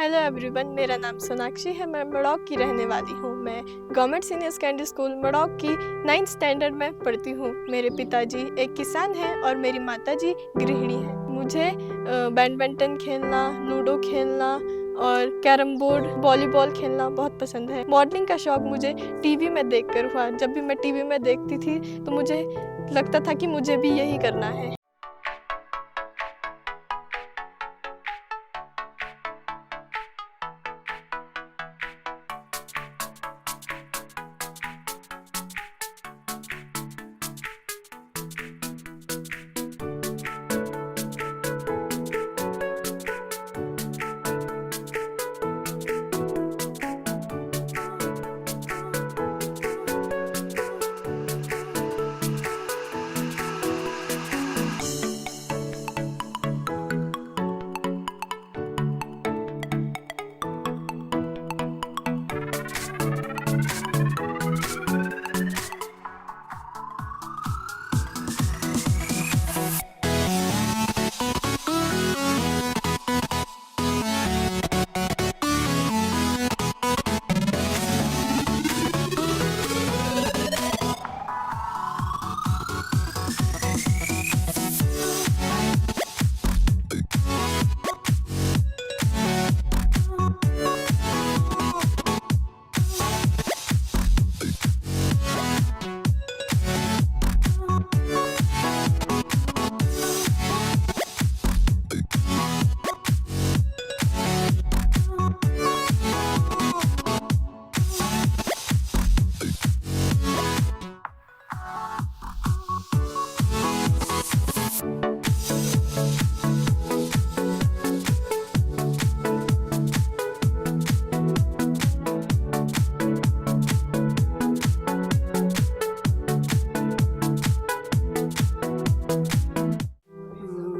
Hello everyone, मेरा नाम सोनाक्षी है। मैं मड़ौक की रहने वाली हूँ। मैं गवर्नमेंट सीनियर सेकेंडरी स्कूल मड़ौक की 9th स्टैंडर्ड में पढ़ती हूँ। मेरे पिताजी एक किसान हैं और मेरी माताजी गृहिणी हैं। मुझे बैडमिंटन खेलना, लूडो खेलना और कैरम बोर्ड, वॉलीबॉल खेलना बहुत पसंद है। मॉडलिंग का शौक़ मुझे टीवी में देखकर हुआ। जब भी मैं टीवी में देखती थी तो मुझे लगता था कि मुझे भी यही करना है।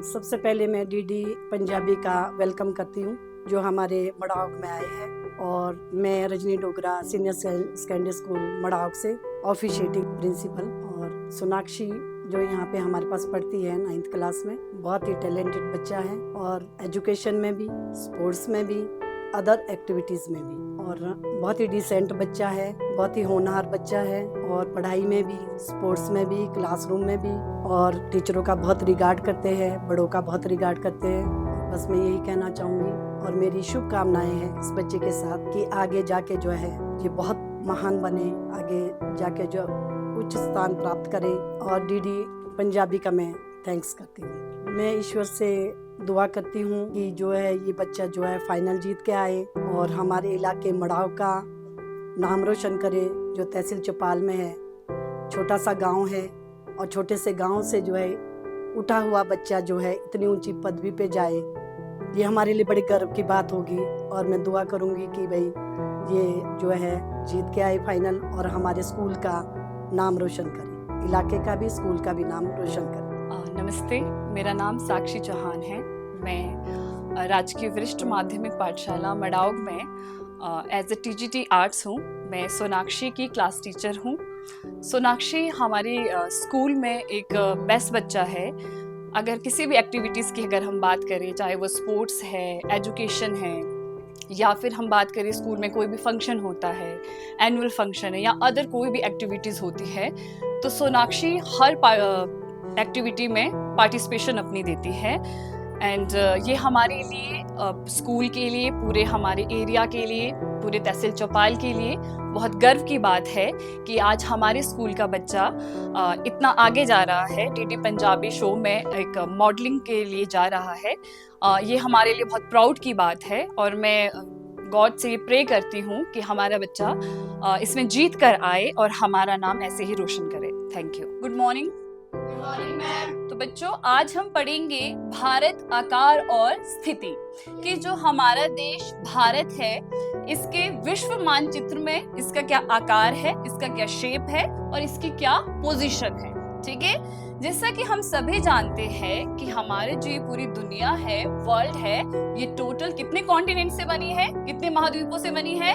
सबसे पहले मैं डीडी पंजाबी का वेलकम करती हूँ जो हमारे मड़ौक में आए हैं। और मैं Rajni Dogra senior secondary school Madauk से ऑफिशिएटिंग प्रिंसिपल। और सोनाक्षी जो यहाँ पे हमारे पास पढ़ती है 9th क्लास में, बहुत ही टैलेंटेड बच्चा है और एजुकेशन में भी, स्पोर्ट्स में भी, अदर एक्टिविटीज़ में भी। और बहुत ही डिसेंट बच्चा है, बहुत ही होनहार बच्चा है और पढ़ाई में भी, स्पोर्ट्स में भी, क्लासरूम में भी। और टीचरों का बहुत रिगार्ड करते हैं, बड़ों का बहुत रिगार्ड करते हैं। बस मैं यही कहना चाहूँगी और मेरी शुभकामनाएं हैं इस बच्चे के साथ कि आगे जाके जो है ये बहुत महान बने, आगे जाके जो उच्च स्थान प्राप्त करे। और डीडी पंजाबी का मैं थैंक्स करती हूँ। मैं ईश्वर से दुआ करती हूँ कि जो है ये बच्चा जो है फाइनल जीत के आए और हमारे इलाके मड़ौक का नाम रोशन करे, जो तहसील चौपाल में है। छोटा सा गांव है और छोटे से गांव से जो है उठा हुआ बच्चा जो है इतनी ऊंची पदवी पे जाए, ये हमारे लिए बड़ी गर्व की बात होगी। और मैं दुआ करूँगी कि भाई ये जो है जीत के आए फाइनल और हमारे स्कूल का नाम रोशन करे, इलाके का भी, स्कूल का भी नाम रोशन करे। नमस्ते, मेरा नाम साक्षी चौहान है। मैं राजकीय वरिष्ठ माध्यमिक पाठशाला मड़ौक में एज ए टीजीटी आर्ट्स हूँ। मैं सोनाक्षी की क्लास टीचर हूँ। सोनाक्षी हमारी स्कूल में एक बेस्ट बच्चा है। अगर किसी भी एक्टिविटीज़ की अगर हम बात करें, चाहे वो स्पोर्ट्स है, एजुकेशन है, या फिर हम बात करें स्कूल में कोई भी फंक्शन होता है, एनुअल फंक्शन है या अदर कोई भी एक्टिविटीज़ होती है, तो सोनाक्षी हर एक्टिविटी में पार्टिसिपेशन अपनी देती है। एंड ये हमारे लिए, स्कूल के लिए, पूरे हमारे एरिया के लिए, पूरे तहसील चौपाल के लिए बहुत गर्व की बात है कि आज हमारे स्कूल का बच्चा इतना आगे जा रहा है। डीडी पंजाबी शो में एक मॉडलिंग के लिए जा रहा है। ये हमारे लिए बहुत प्राउड की बात है और मैं गॉड से प्रे करती हूँ कि हमारा बच्चा इसमें जीत कर आए और हमारा नाम ऐसे ही रोशन करे। Thank you. Good morning. तो बच्चों, आज हम पढ़ेंगे भारत, आकार और स्थिति कि जो हमारा देश भारत है, इसके विश्व मानचित्र में इसका क्या आकार है, इसका क्या शेप है और इसकी क्या पोजीशन है। ठीक है, जैसा कि हम सभी जानते हैं कि हमारे जो ये पूरी दुनिया है, वर्ल्ड है, ये टोटल कितने कॉन्टिनेंट से बनी है, कितने महाद्वीपों से बनी है?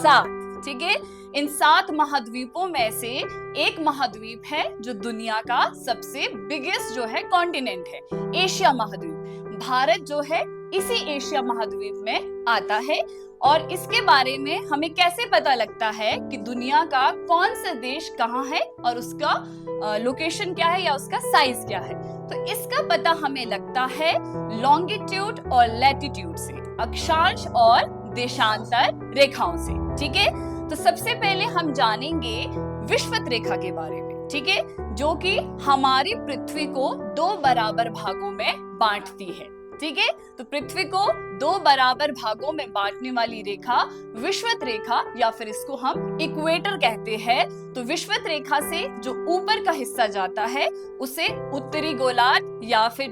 7। ठीक है, इन 7 महाद्वीपों में से एक महाद्वीप है जो दुनिया का सबसे बिगेस्ट जो है कॉन्टिनेंट है, एशिया महाद्वीप। भारत जो है इसी एशिया महाद्वीप में आता है। और इसके बारे में हमें कैसे पता लगता है कि दुनिया का कौन सा देश कहाँ है और उसका लोकेशन क्या है या उसका साइज क्या है। तो इसका पता हमें लगता है लॉन्गिट्यूड और लैटिट्यूड से, अक्षांश और देशांतर रेखाओं से। ठीक है, तो सबसे पहले हम जानेंगे विषुवत रेखा के बारे में। ठीक है, जो कि हमारी पृथ्वी को 2 बराबर भागों में बांटती है। ठीक है, तो पृथ्वी को 2 बराबर भागों में बांटने वाली रेखा विषुवत रेखा या फिर इसको हम इक्वेटर कहते हैं। तो विषुवत रेखा से जो ऊपर का हिस्सा जाता है उसे उत्तरी गोलार्ध या फिर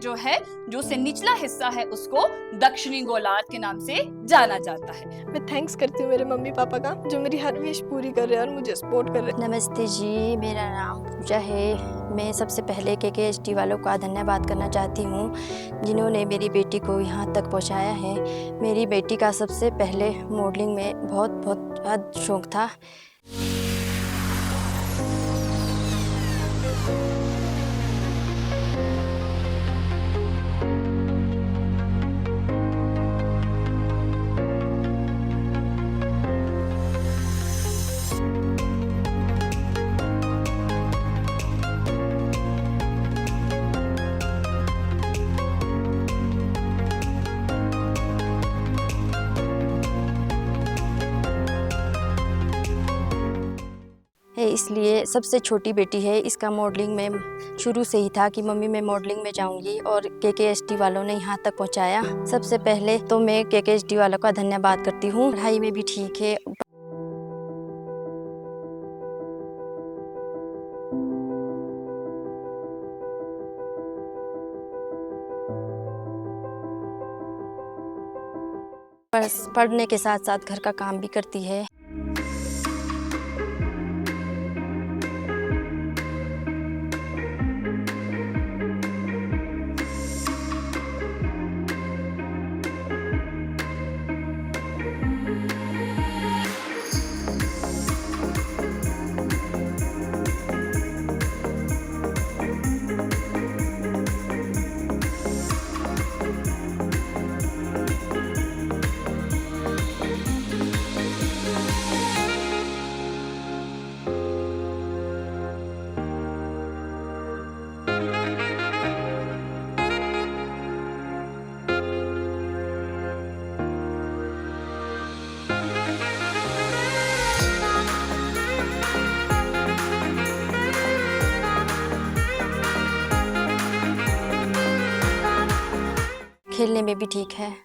जो से निचला हिस्सा है उसको दक्षिणी गोलार्ध के नाम से जाना जाता है। मैं थैंक्स करती हूँ मेरे मम्मी पापा का, जो मेरी हर विश पूरी कर रहे हैं और मुझे सपोर्ट कर रहे हैं। नमस्ते जी, मेरा नाम पूजा है। मैं सबसे पहले KKHD वालों का धन्यवाद करना चाहती हूँ जिन्होंने मेरी बेटी को यहाँ तक पहुँचाया है। मेरी बेटी का सबसे पहले मॉडलिंग में बहुत शौक था। इसलिए सबसे छोटी बेटी है, इसका मॉडलिंग में शुरू से ही था कि मम्मी मैं मॉडलिंग में जाऊंगी और KKHD वालों ने यहाँ तक पहुँचाया। सबसे पहले तो मैं KKHD वालों का धन्यवाद करती हूँ। पढ़ाई में भी ठीक है। पढ़ने के साथ साथ घर का काम भी करती है। खेलने में भी ठीक है।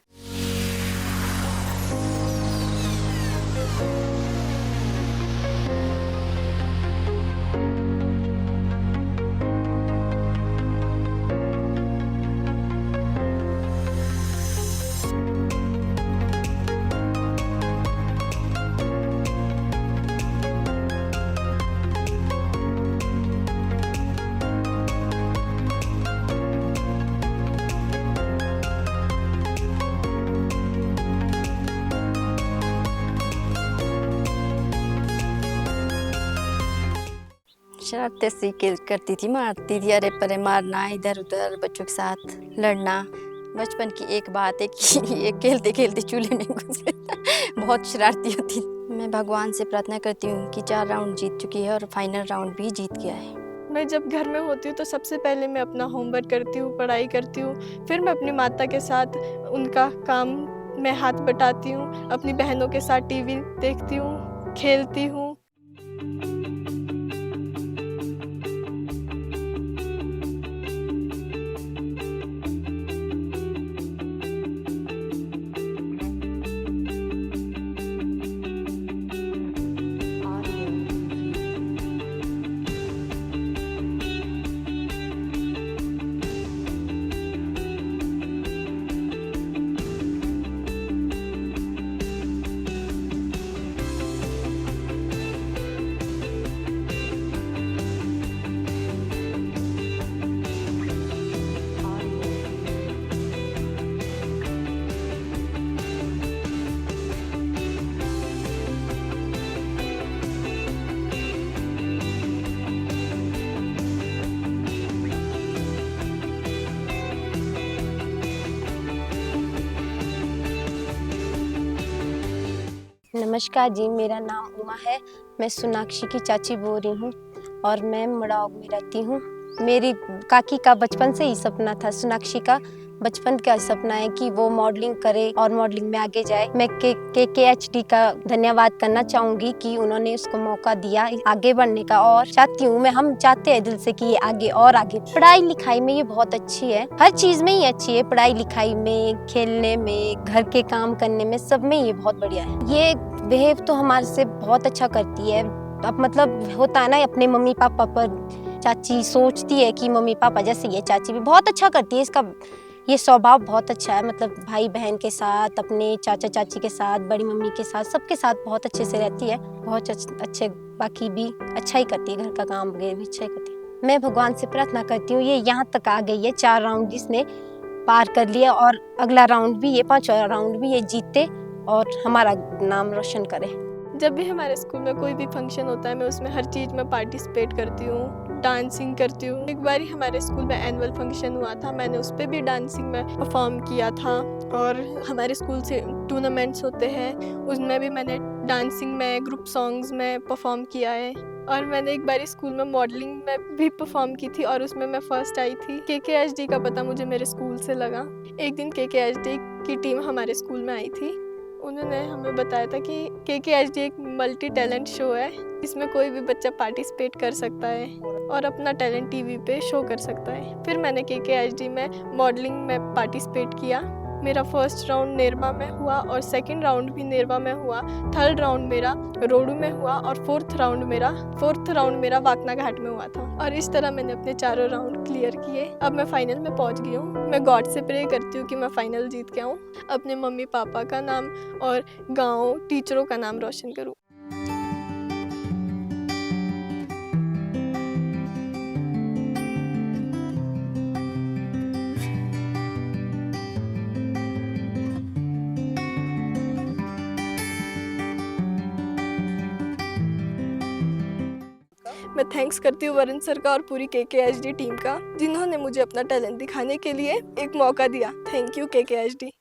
शरारतें सी करती थी, मारती थी, अरे परे मारना, इधर उधर बच्चों के साथ लड़ना। बचपन की एक बात है कि ये खेलते खेलते चूल्हे में घुस गया। बहुत शरारती होती। मैं भगवान से प्रार्थना करती हूँ कि 4 राउंड जीत चुकी है और फाइनल राउंड भी जीत गया है। मैं जब घर में होती हूँ तो सबसे पहले मैं अपना होमवर्क करती हूँ, पढ़ाई करती हूँ, फिर मैं अपनी माता के साथ उनका काम में हाथ बटाती हूँ, अपनी बहनों के साथ टीवी देखती हूँ, खेलती हूँ। नमस्कार जी, मेरा नाम उमा है। मैं सोनाक्षी की चाची बोल रही हूँ और मैं मड़ाव में रहती हूँ। मेरी काकी का बचपन से ही सपना था, सोनाक्षी का बचपन का सपना है कि वो मॉडलिंग करे और मॉडलिंग में आगे जाए। मैं KKHD का धन्यवाद करना चाहूँगी कि उन्होंने उसको मौका दिया आगे बढ़ने का, और चाहती हूँ हम चाहते हैं दिल से कि ये आगे और आगे। पढ़ाई लिखाई में ये बहुत अच्छी है, हर चीज़ में ही अच्छी है, पढ़ाई लिखाई में, खेलने में, घर के काम करने में, सब में ये बहुत बढ़िया है। ये बिहेव तो हमारे से बहुत अच्छा करती है। अब मतलब होता है ना, अपने मम्मी पापा पर चाची सोचती है कि मम्मी पापा जैसे ये चाची भी बहुत अच्छा करती है। इसका ये स्वभाव बहुत अच्छा है, मतलब भाई बहन के साथ, अपने चाचा चाची के साथ, बड़ी मम्मी के साथ, सबके साथ बहुत अच्छे से रहती है, बहुत अच्छे। बाकी भी अच्छा ही करती है, घर का काम वगैरह भी अच्छा ही करती है। मैं भगवान से प्रार्थना करती हूँ ये यहाँ तक आ गई है, 4 राउंड इसने पार कर लिया, और अगला राउंड भी, ये 5वां राउंड भी ये जीते और हमारा नाम रोशन करे। जब भी हमारे स्कूल में कोई भी फंक्शन होता है, मैं उसमें हर चीज़ में पार्टिसिपेट करती हूँ, डांसिंग करती हूँ। एक बार हमारे स्कूल में एनुअल फंक्शन हुआ था, मैंने उस पर भी डांसिंग में परफॉर्म किया था। और हमारे स्कूल से टूर्नामेंट्स होते हैं, उसमें भी मैंने डांसिंग में, ग्रुप सॉन्ग्स में परफॉर्म किया है। और मैंने एक बार स्कूल में मॉडलिंग में भी परफॉर्म की थी और उसमें मैं फर्स्ट आई थी। KKHD का पता मुझे मेरे स्कूल से लगा। एक दिन KKHD की टीम हमारे स्कूल में आई थी, उन्होंने हमें बताया था कि KKHD एक मल्टी टैलेंट शो है, इसमें कोई भी बच्चा पार्टिसिपेट कर सकता है और अपना टैलेंट टीवी पे शो कर सकता है। फिर मैंने KKHD में मॉडलिंग में पार्टिसिपेट किया। मेरा फर्स्ट राउंड नेरमा में हुआ और सेकंड राउंड भी नेरमा में हुआ, थर्ड राउंड मेरा रोडू में हुआ और फोर्थ राउंड मेरा वाकना घाट में हुआ था। और इस तरह मैंने अपने चारों राउंड क्लियर किए। अब मैं फाइनल में पहुंच गई हूँ। मैं गॉड से प्रे करती हूँ कि मैं फाइनल जीत के आऊँ, अपने मम्मी पापा का नाम और गाँव, टीचरों का नाम रोशन करूँ। मैं थैंक्स करती हूँ वरुण सर का और पूरी KKHD टीम का, जिन्होंने मुझे अपना टैलेंट दिखाने के लिए एक मौका दिया। Thank you KKHD।